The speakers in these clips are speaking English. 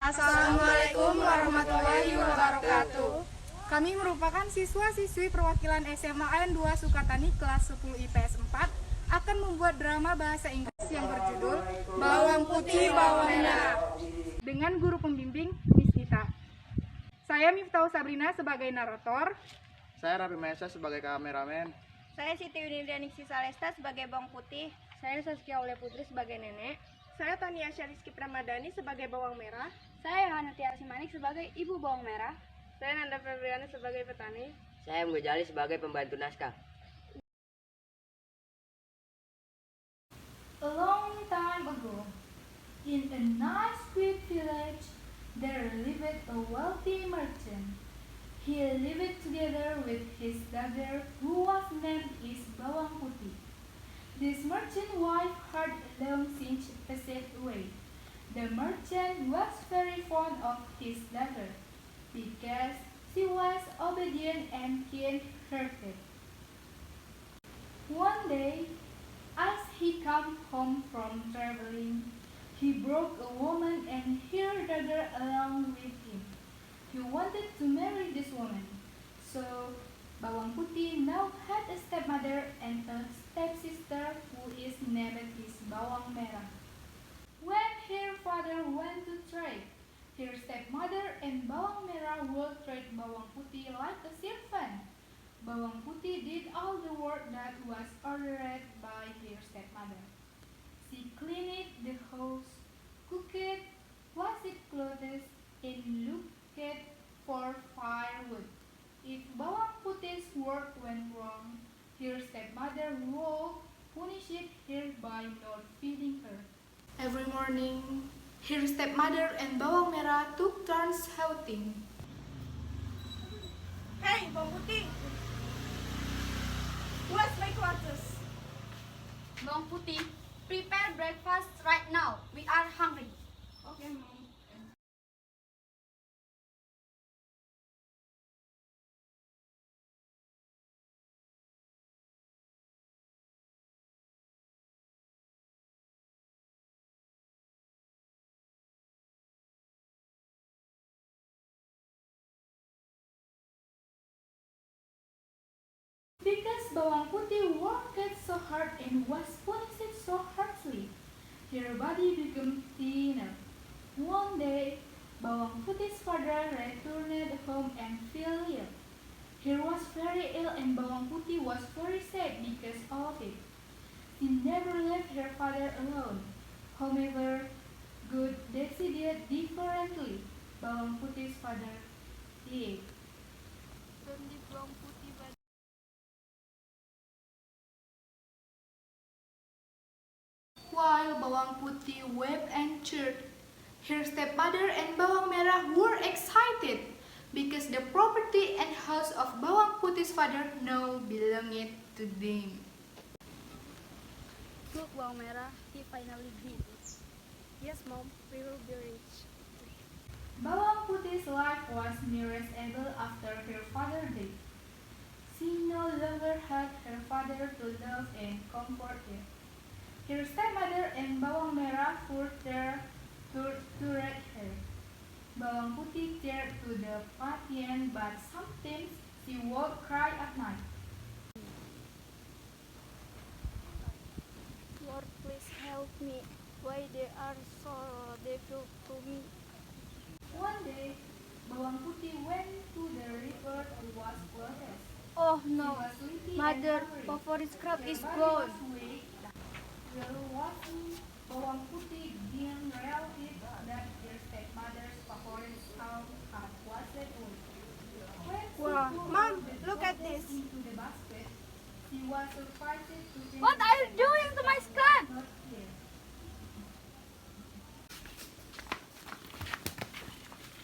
Assalamualaikum warahmatullahi wabarakatuh. Kami merupakan siswa-siswi perwakilan SMA N2 Sukatani kelas 10 IPS 4 akan membuat drama bahasa Inggris yang berjudul Bawang Putih Bawang Merah dengan guru pembimbing Miss Gita. Saya Miftau Sabrina sebagai narator. Saya Rafi Maesa sebagai kameramen. Saya Siti Winirdianingsi Salesta sebagai bawang putih. Saya Saskia Oleh Putri sebagai nenek. Saya Tania Syariski Pramadani sebagai bawang merah. Saya Hanatia Simanik sebagai ibu bawang merah. Saya Nanda Febriani sebagai petani. Saya Mujali sebagai pembantu naskah. A long time ago, in a nice quiet village, there lived a wealthy merchant. He lived together with his daughter, who was named Bawang Putih. This merchant's wife had long since passed away. The merchant was very fond of his daughter because she was obedient and kind-hearted. One day, as he came home from traveling, he brought a woman and her daughter along with him. He wanted to marry this woman, so Bawang Putih now had a stepmother and a stepsister who is named Bawang Merah. When her father went to trade, her stepmother and Bawang Merah would treat Bawang Putih like a servant. Bawang Putih did all the work that was ordered by her stepmother. She cleaned the house, cooked, washed clothes, and looked for firewood. If Bawang Putih's work went wrong, her stepmother would punish her by not feeding her. Every morning, her stepmother and Bawang Merah took turns shouting, Hey, bawang putih! Where's my quarters? Bawang Putih, prepare breakfast right now. We are hungry. Okay, Mom. because Bawang Putih worked so hard and was punished so harshly, her body became thinner. One day, Bawang Putih's father returned home and fell ill. He was very ill and Bawang Putih was very sad because of it. She never left her father alone. However, God decided differently. Bawang Putih's father died. While Bawang Putih wept and cheered, her stepmother and Bawang Merah were excited because the property and house of Bawang Putih's father now belonged to them. Look, bawang merah, he finally did it. Yes, Mom, we will be rich. Bawang Putih's life was miserable after her father died. She no longer had her father to love and comfort her. Her stepmother and Bawang Merah further tortured her. Bawang Putih tried to the patient, but sometimes she would cry at night. Lord, please help me. Why they are so difficult to me? One day, Bawang Putih went to the river to wash clothes. Oh She no, was sleepy mother, and hungry. favorite scrub Her is body gone. was weak. While washing, Bawang Putih didn't realize that her stepmother's favorite scrub had washed away. When she Wow. put Mom, the look at clothes this. into the basket, she was surprised to find What are you doing to my scrub? not there.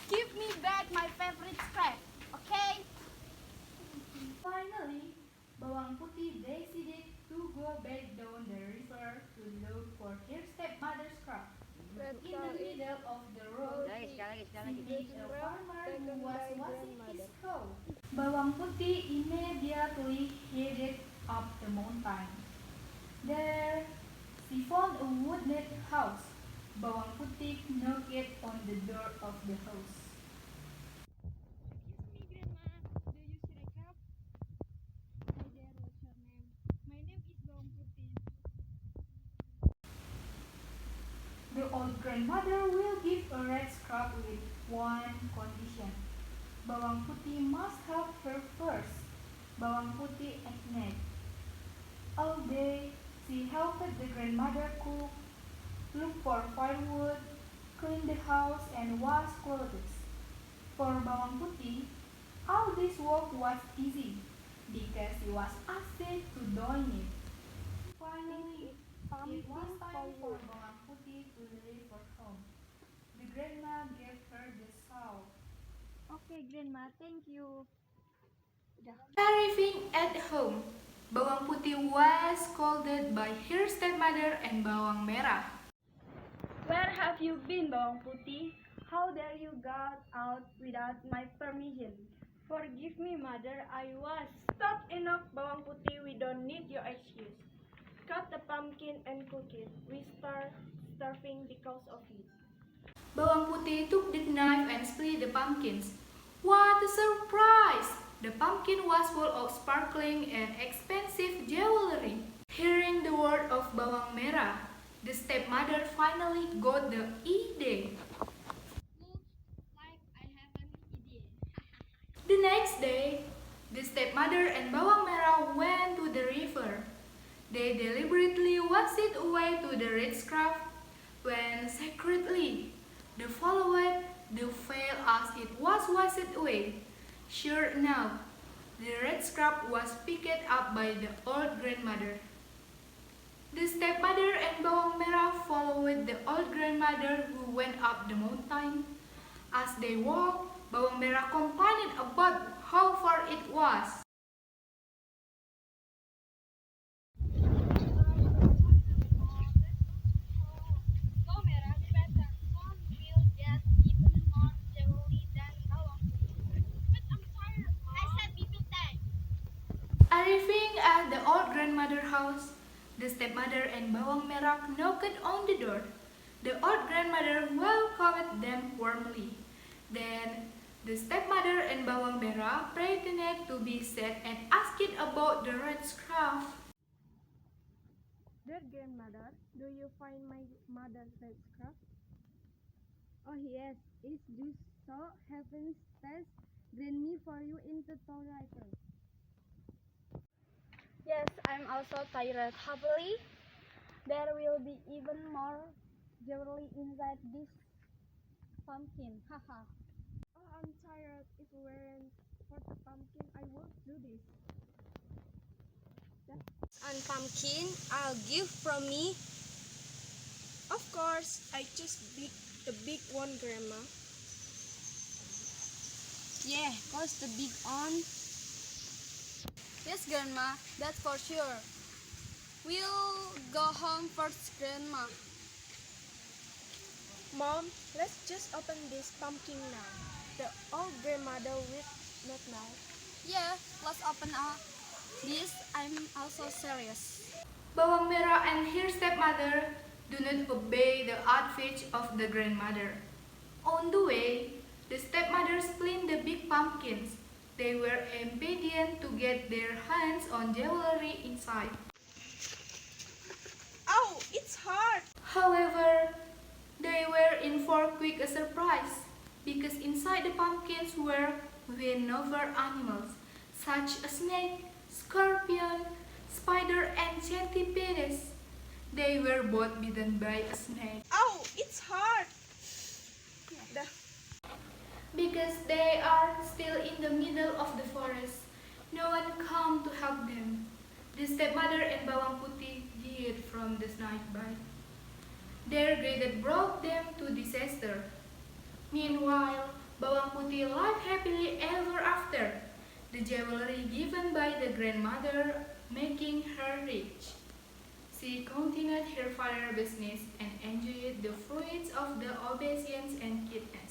Give me back my favorite scrap, okay? Finally, Bawang Putih decided to go back down the river to look for her stepmother's crop. In the middle Bawang Putih knocked on the door of the house. Excuse me, Grandma. Do you see a cup? Hi there, what's your name? My name is Bawang Putih. The old grandmother will give a red scrap with one condition. Bawang Putih must help her first. Bawang Putih agreed. All day, she helped the grandmother cook, look for firewood, clean the house, and wash clothes. For Bawang Putih, all this work was easy because she was asked to do it. Finally, it was time for Bawang Putih to leave her home. The grandma gave her the shawl. Okay, Grandma, thank you. Arriving at home, Bawang Putih was scolded by her stepmother and Bawang Merah. Where have you been, Bawang Putih? How dare you go out without my permission? Forgive me, Mother, I was. Stop enough, Bawang Putih, we don't need your excuse. Cut the pumpkin and cook it. We starving because of it. Bawang Putih took the knife and split the pumpkins. What a surprise! The pumpkin was full of sparkling and expensive jewelry. Hearing the word of Bawang Merah, the stepmother finally got the idea. Looks like I have an idea. The next day, the stepmother and Bawang Merah went to the river. They deliberately washed it away to the red scrap, when secretly they followed the veil as it was washed away. Sure enough, the red scrap was picked up by the old grandmother. The stepmother and Bawang Merah followed the old grandmother who went up the mountain. As they walked, Bawang Merah complained about how far it was. Go, Merah, better. Mom will get even more jewelry than Bawang Putih. But I'm tired, Mom. I said we will die. Arriving at the old grandmother's house, the stepmother and Bawang Merah knocked on the door. The old grandmother welcomed them warmly. Then, the stepmother and Bawang Merah pretended to be sad and asked about the red scarf. Dear grandmother, do you find my mother's red scarf? Oh yes, it's just so heaven's test Granny for you in the writer. Yes, I'm also tired. Happily, there will be even more jewelry inside this pumpkin. Haha. Oh, I'm tired. If it weren't for the pumpkin, I would do this. And pumpkin, I'll give from me. Of course, I choose the big one, Grandma. Yeah, cause the big one. Yes, Grandma, that's for sure. We'll go home first, Grandma. Mom, let's just open this pumpkin now. The old grandmother will not now. Yeah, let's open this. I'm also serious. Bawang Merah and her stepmother do not obey the advice of the grandmother. On the way, the stepmother split the big pumpkins. They were impatient to get their hands on jewelry inside. Ow, it's hard! However, they were in for quick a surprise because inside the pumpkins were venomous animals such as snake, scorpion, spider, and centipedes. They were both bitten by a snake. Ow, it's hard! Because they are still in the middle of the forest, no one came to help them. The stepmother and Bawang Putih hid from the snake bite. Their greed brought them to disaster. Meanwhile, Bawang Putih lived happily ever after, the jewelry given by the grandmother making her rich. She continued her father's business and enjoyed the fruits of the obedience and kindness.